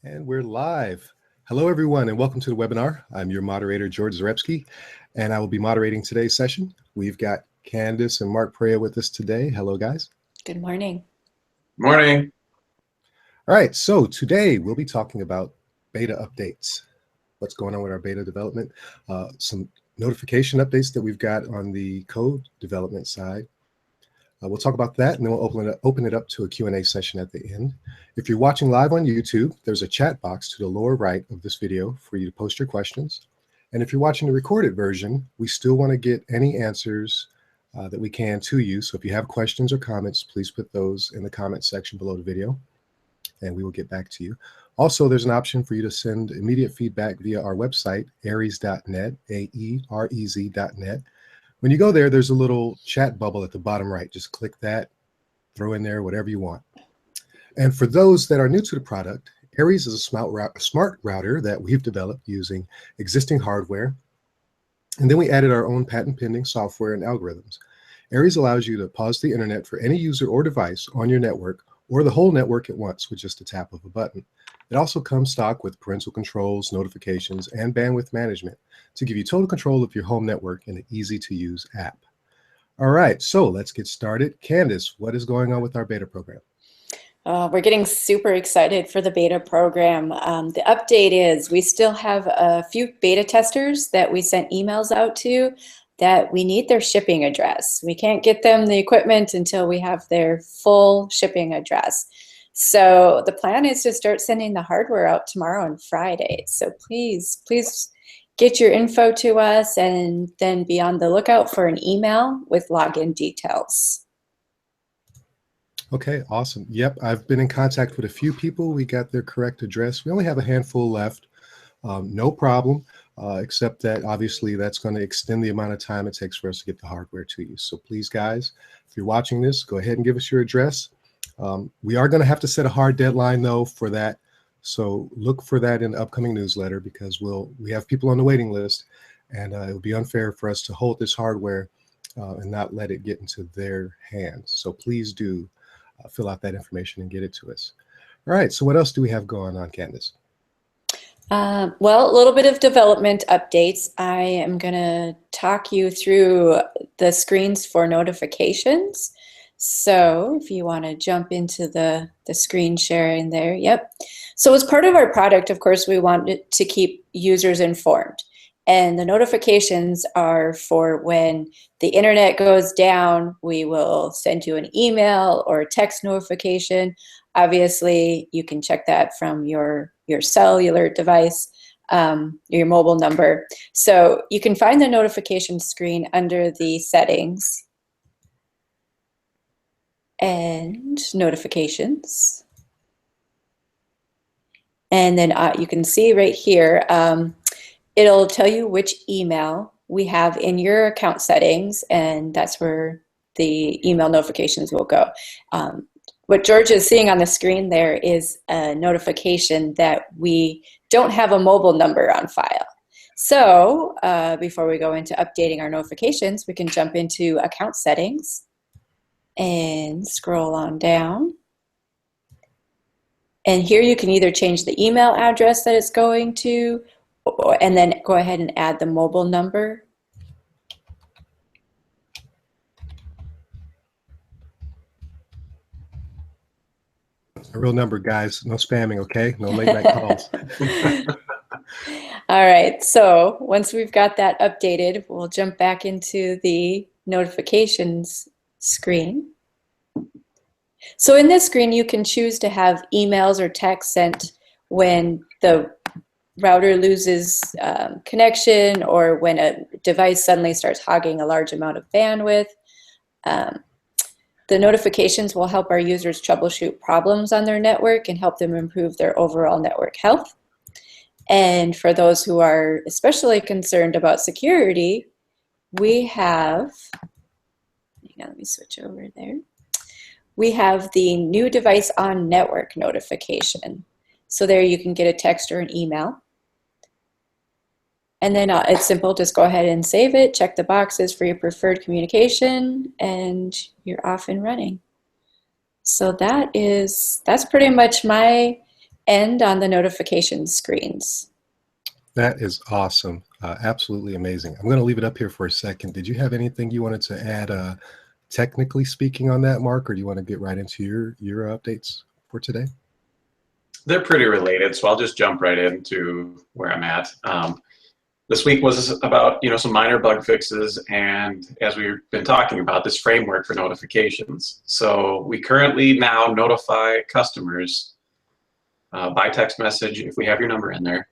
And we're live. Hello, everyone, and welcome to the webinar. I'm your moderator, George Zarepski, and I will be moderating today's session. We've got Candace and Mark Perea with us today. Hello, guys. Good morning. Morning. All right, so today we'll be talking about beta updates. What's going on with our beta development, some notification updates that we've got on the code development side. We'll talk about that, and then we'll open it up to a Q&A session at the end. If you're watching live on YouTube, there's a chat box to the lower right of this video for you to post your questions. And if you're watching the recorded version, we still want to get any answers that we can to you. So if you have questions or comments, please put those in the comment section below the video, and we will get back to you. Also, there's an option for you to send immediate feedback via our website, aerez.net, A-E-R-E-Z.net. When you go there, there's a little chat bubble at the bottom right. Just click that, throw in there whatever you want. And for those that are new to the product, Aerēz is a smart router that we've developed using existing hardware. And then we added our own patent-pending software and algorithms. Aerēz allows you to pause the internet for any user or device on your network or the whole network at once with just a tap of a button. It also comes stock with parental controls, notifications, and bandwidth management to give you total control of your home network in an easy-to-use app. All right, so let's get started. Candace, what is going on with our beta program? We're getting super excited for the beta program. The update is we still have a few beta testers that we sent emails out to that we need their shipping address. We can't get them the equipment until we have their full shipping address. So the plan is to start sending the hardware out tomorrow and Friday. So please get your info to us and then be on the lookout for an email with login details. Okay, awesome. Yep, I've been in contact with a few people. We got their correct address. We only have a handful left. No problem, except that obviously that's going to extend the amount of time it takes for us to get the hardware to you. So please, guys, if you're watching this, go ahead and give us your address. We are going to have to set a hard deadline, though, for that. So look for that in the upcoming newsletter because we have people on the waiting list, and it would be unfair for us to hold this hardware and not let it get into their hands. So please do fill out that information and get it to us. All right, so what else do we have going on, Candace? Well, a little bit of development updates. I am going to talk you through the screens for notifications. So if you want to jump into the screen sharing there, yep. So as part of our product, of course, we want to keep users informed. And the notifications are for when the internet goes down, we will send you an email or a text notification. Obviously, you can check that from your cellular device, your mobile number. So you can find the notification screen under the settings and notifications. And then you can see right here, it'll tell you which email we have in your account settings, and that's where the email notifications will go. What George is seeing on the screen there is a notification that we don't have a mobile number on file. So before we go into updating our notifications, we can jump into account settings and scroll on down. And here you can either change the email address that it's going to, and then go ahead and add the mobile number. A real number, guys. No spamming, okay? No late night calls. All right, so once we've got that updated, we'll jump back into the notifications screen. So in this screen, you can choose to have emails or texts sent when the router loses connection or when a device suddenly starts hogging a large amount of bandwidth. The notifications will help our users troubleshoot problems on their network and help them improve their overall network health. And for those who are especially concerned about security, we have, let me switch over there. We have the new device on network notification. So there you can get a text or an email. And then it's simple, just go ahead and save it, check the boxes for your preferred communication, and you're off and running. So that's pretty much my and on the notification screens. That is awesome. Absolutely amazing. I'm going to leave it up here for a second. Did you have anything you wanted to add, technically speaking, on that, Mark, or do you want to get right into your updates for today? They're pretty related, so I'll just jump right into where I'm at. This week was about some minor bug fixes, and as we've been talking about, this framework for notifications. So we currently now notify customers by text message if we have your number in there,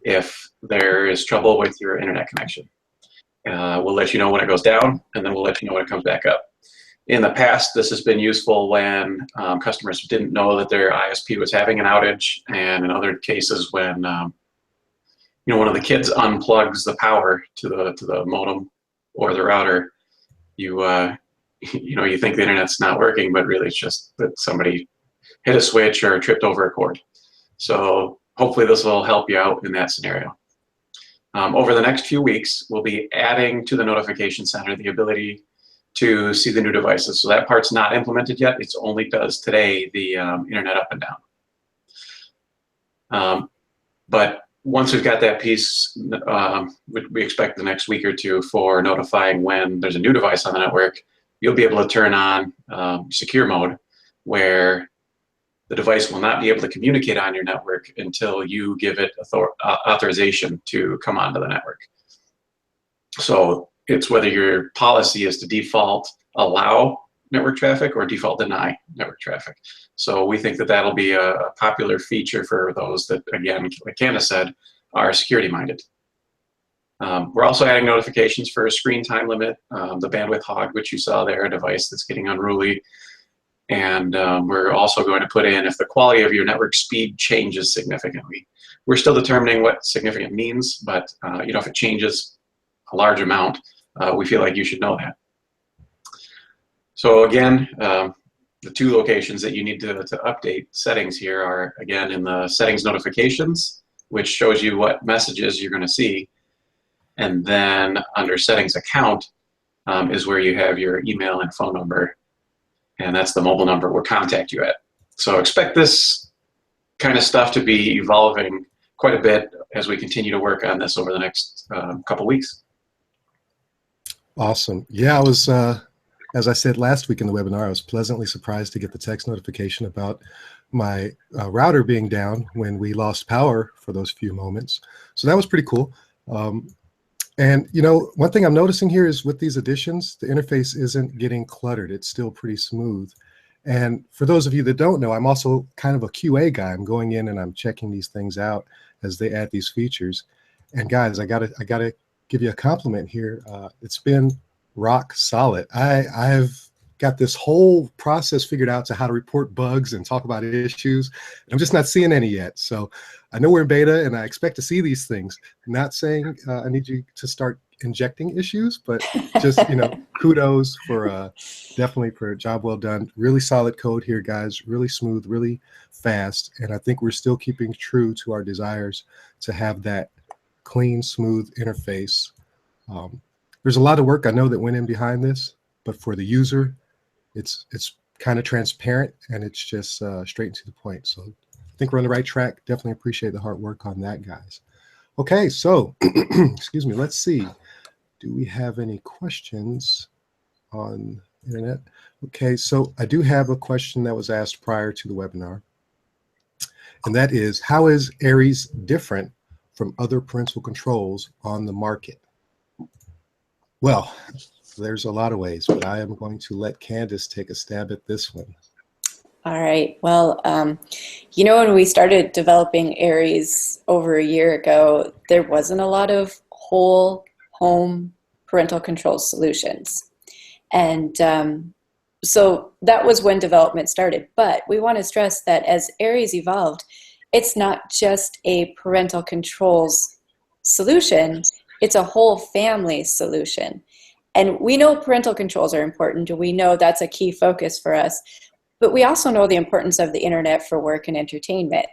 if there is trouble with your internet connection. We'll let you know when it goes down, and then we'll let you know when it comes back up. In the past, this has been useful when customers didn't know that their ISP was having an outage, and in other cases when one of the kids unplugs the power to the modem or the router, you think the internet's not working, but really it's just that somebody hit a switch or tripped over a cord. So hopefully this will help you out in that scenario. Over the next few weeks, we'll be adding to the notification center the ability to see the new devices. So that part's not implemented yet. It only does today the internet up and down. But once we've got that piece, we expect the next week or two for notifying when there's a new device on the network. You'll be able to turn on secure mode, where the device will not be able to communicate on your network until you give it authorization to come onto the network. So it's whether your policy is to default allow network traffic or default deny network traffic. So we think that that'll be a popular feature for those that, again, like Candace said, are security minded. We're also adding notifications for a screen time limit, the bandwidth hog, which you saw there, a device that's getting unruly. And we're also going to put in if the quality of your network speed changes significantly. We're still determining what significant means, but if it changes a large amount, we feel like you should know that. So again, the two locations that you need to update settings here are, again, in the settings notifications, which shows you what messages you're going to see. And then under settings account is where you have your email and phone number. And that's the mobile number we'll contact you at. So expect this kind of stuff to be evolving quite a bit as we continue to work on this over the next couple weeks. Awesome. Yeah, I was, as I said last week in the webinar, I was pleasantly surprised to get the text notification about my router being down when we lost power for those few moments. So that was pretty cool. And one thing I'm noticing here is with these additions, the interface isn't getting cluttered. It's still pretty smooth. And for those of you that don't know, I'm also kind of a QA guy. I'm going in and I'm checking these things out as they add these features. And guys, I gotta give you a compliment here. It's been rock solid. I've got this whole process figured out to how to report bugs and talk about issues. I'm just not seeing any yet. So I know we're in beta and I expect to see these things. I'm not saying I need you to start injecting issues, but just, kudos for definitely for a job well done. Really solid code here, guys. Really smooth, really fast. And I think we're still keeping true to our desires to have that clean, smooth interface. There's a lot of work I know that went in behind this, but for the user, it's kind of transparent and it's just straight and to the point. So I think we're on the right track. Definitely appreciate the hard work on that, guys. Okay, so excuse me, let's see. Do we have any questions on the internet? Okay, so I do have a question that was asked prior to the webinar. And that is, how is Aerēz different from other parental controls on the market? Well, there's a lot of ways, but I am going to let Candace take a stab at this one. All right. Well, when we started developing Aerēz over a year ago, there wasn't a lot of whole home parental control solutions. And so that was when development started. But we want to stress that as Aerēz evolved, it's not just a parental controls solution, it's a whole family solution. And we know parental controls are important. We know that's a key focus for us. But we also know the importance of the internet for work and entertainment.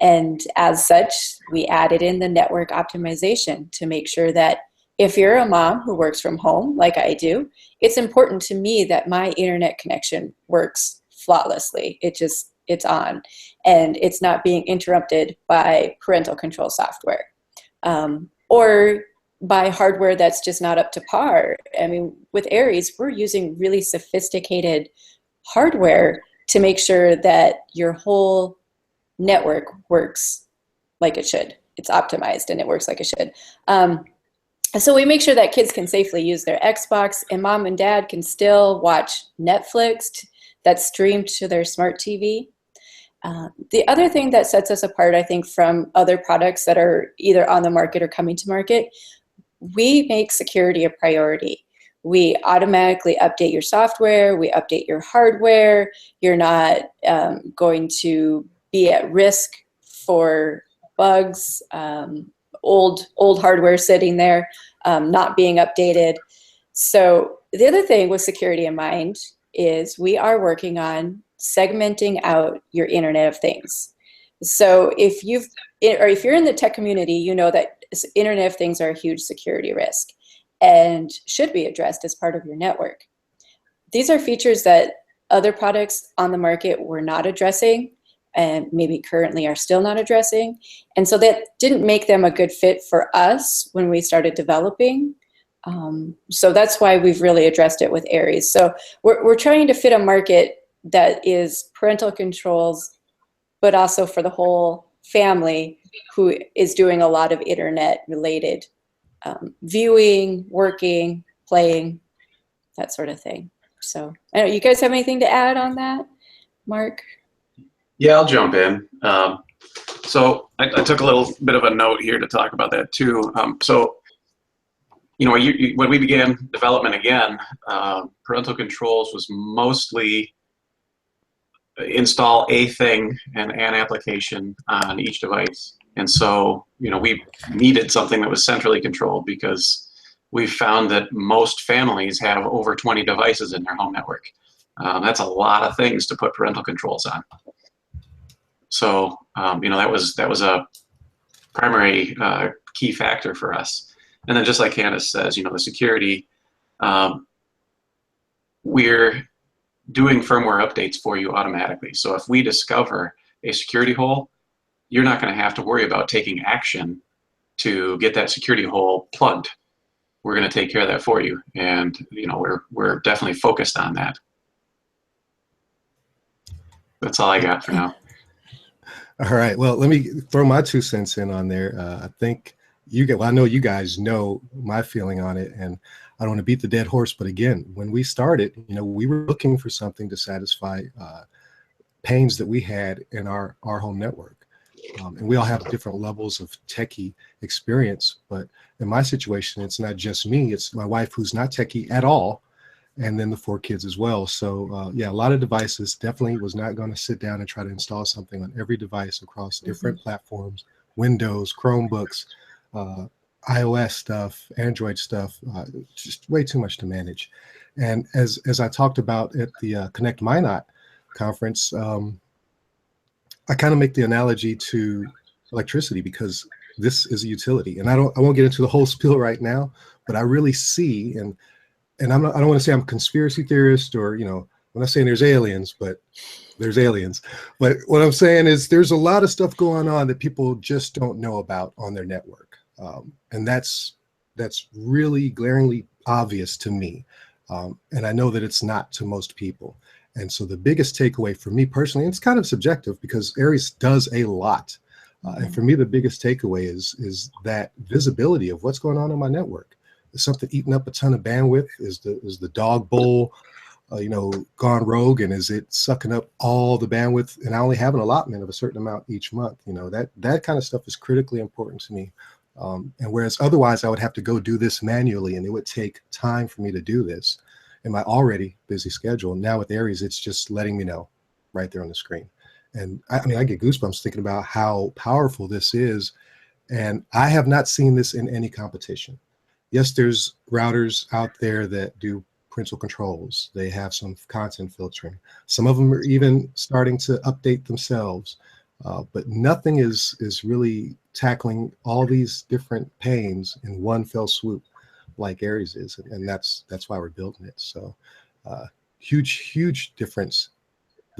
And as such, we added in the network optimization to make sure that if you're a mom who works from home, like I do, it's important to me that my internet connection works flawlessly. It it's on, and it's not being interrupted by parental control software, or by hardware that's just not up to par. I mean, with Aerēz, we're using really sophisticated hardware to make sure that your whole network works like it should. It's optimized and it works like it should. So we make sure that kids can safely use their Xbox, and mom and dad can still watch Netflix that's streamed to their smart TV. The other thing that sets us apart, I think, from other products that are either on the market or coming to market, we make security a priority. We automatically update your software, we update your hardware. You're not going to be at risk for bugs, old hardware sitting there, not being updated. So the other thing with security in mind is we are working on segmenting out your Internet of Things. So if you're in the tech community, you know that Internet of Things are a huge security risk and should be addressed as part of your network. These are features that other products on the market were not addressing, and maybe currently are still not addressing. And so that didn't make them a good fit for us when we started developing. So that's why we've really addressed it with Aerēz. So we're trying to fit a market that is parental controls, but also for the whole family who is doing a lot of internet related viewing, working, playing, that sort of thing. So I don't know, you guys have anything to add on that, Mark? Yeah, I'll jump in. So I took a little bit of a note here to talk about that too. So, you know, when we began development again, parental controls was mostly install a thing and an application on each device. And so, you know, we needed something that was centrally controlled because we found that most families have over 20 devices in their home network. That's a lot of things to put parental controls on. So, you know, that was a primary key factor for us. And then just like Candace says, you know, the security, we're doing firmware updates for you automatically. So if we discover a security hole, you're not going to have to worry about taking action to get that security hole plugged. We're going to take care of that for you. And, you know, we're definitely focused on that. That's all I got for now. All right. Well, let me throw my 2 cents in on there. I think I know you guys know my feeling on it, and I don't want to beat the dead horse, but again, when we started, you know, we were looking for something to satisfy pains that we had in our home network. And we all have different levels of techie experience, but in my situation, it's not just me, it's my wife who's not techie at all, and then the 4 kids as well. So yeah, a lot of devices. Definitely was not going to sit down and try to install something on every device across different platforms, Windows, Chromebooks, iOS stuff, Android stuff, just way too much to manage. And as I talked about at the Connect Minot conference, I kind of make the analogy to electricity because this is a utility. And I won't get into the whole spiel right now, but I really see, and I don't want to say I'm a conspiracy theorist or, you know, I'm not saying there's aliens, but there's aliens. But what I'm saying is there's a lot of stuff going on that people just don't know about on their network. And that's really glaringly obvious to me. And I know that it's not to most people. And so the biggest takeaway for me personally, and it's kind of subjective because Aerēz does a lot. And for me, the biggest takeaway is that visibility of what's going on my network. Is something eating up a ton of bandwidth? Is the dog bowl, you know, gone rogue, and is it sucking up all the bandwidth? And I only have an allotment of a certain amount each month. You know, that kind of stuff is critically important to me. And whereas otherwise I would have to go do this manually, and it would take time for me to do this in my already busy schedule. Now with Aerēz, it's just letting me know right there on the screen. And I mean, I get goosebumps thinking about how powerful this is. And I have not seen this in any competition. Yes, there's routers out there that do parental controls. They have some content filtering. Some of them are even starting to update themselves. But nothing is really tackling all these different pains in one fell swoop like Aerēz is. And that's why we're building it. So huge difference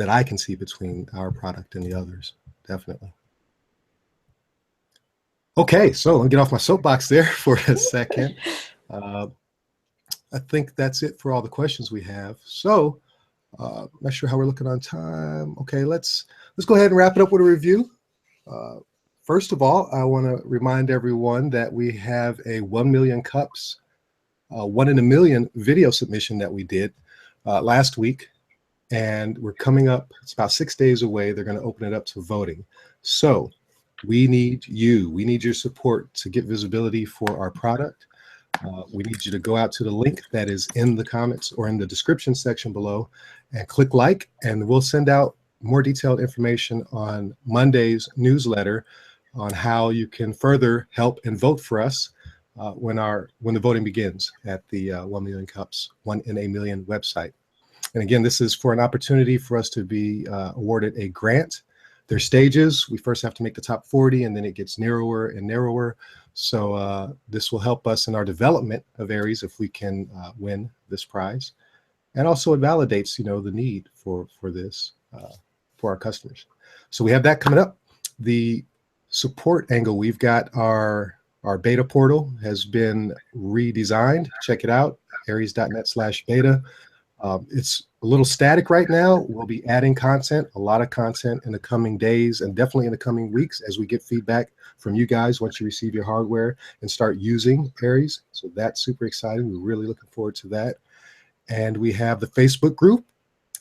that I can see between our product and the others, definitely. Okay, so I'll get off my soapbox there for a second. I think that's it for all the questions we have. So, not sure how we're looking on time. Okay, let's go ahead and wrap it up with a review. First of all, I want to remind everyone that we have a 1 million cups, 1 in a million video submission that we did last week, and we're coming up. It's about 6 days away. They're going to open it up to voting. So we need you. We need your support to get visibility for our product. We need you to go out to the link that is in the comments or in the description section below and click like, and we'll send out more detailed information on Monday's newsletter on how you can further help and vote for us when the voting begins at the 1 million cups, 1 in a million website. And again, this is for an opportunity for us to be awarded a grant. There's stages. We first have to make the top 40, and then it gets narrower and narrower. So this will help us in our development of Aerēz if we can win this prize. And also it validates, the need for this for our customers. So we have that coming up. The support angle, we've got our beta portal has been redesigned. Check it out, aerēz.net/beta. It's a little static right now. We'll be adding content, a lot of content in the coming days and definitely in the coming weeks as we get feedback from you guys once you receive your hardware and start using Aerēz. So that's super exciting. We're really looking forward to that. And we have the Facebook group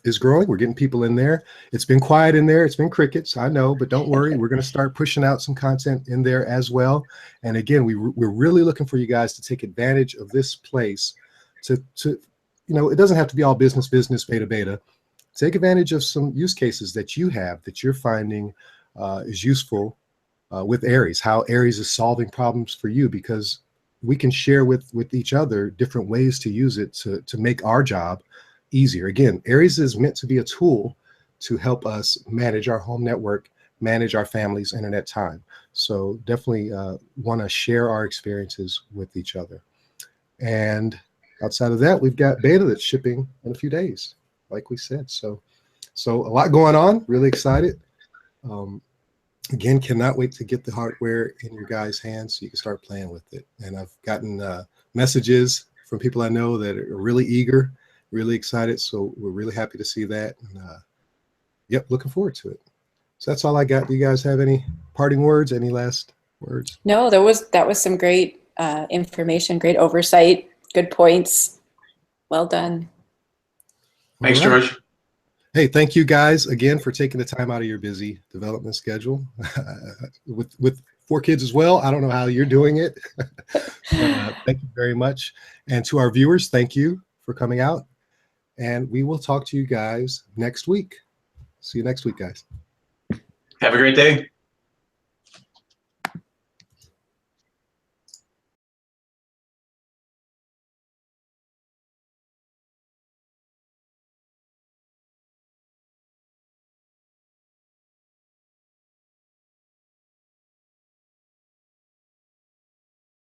is growing. We're getting people in there. It's been quiet in there. It's been crickets, I know, but don't worry. We're going to start pushing out some content in there as well. And again, we're really looking for you guys to take advantage of this place to it doesn't have to be all business, beta. Take advantage of some use cases that you have that you're finding is useful with Aerēz, how Aerēz is solving problems for you, because we can share with each other different ways to use it to make our job easier. Again, Aerēz is meant to be a tool to help us manage our home network, manage our family's internet time. So definitely want to share our experiences with each other. And outside of that, we've got beta that's shipping in a few days, like we said. So a lot going on. Really excited. Again, cannot wait to get the hardware in your guys' hands so you can start playing with it. And I've gotten messages from people I know that are really eager, really excited. So we're really happy to see that. And yep, looking forward to it. So that's all I got. Do you guys have any parting words? Any last words? No, that was some great information, great oversight. Good points. Well done. Thanks, George. Hey, thank you guys again for taking the time out of your busy development schedule. with 4 kids as well, I don't know how you're doing it. Thank you very much. And to our viewers, thank you for coming out. And we will talk to you guys next week. See you next week, guys. Have a great day.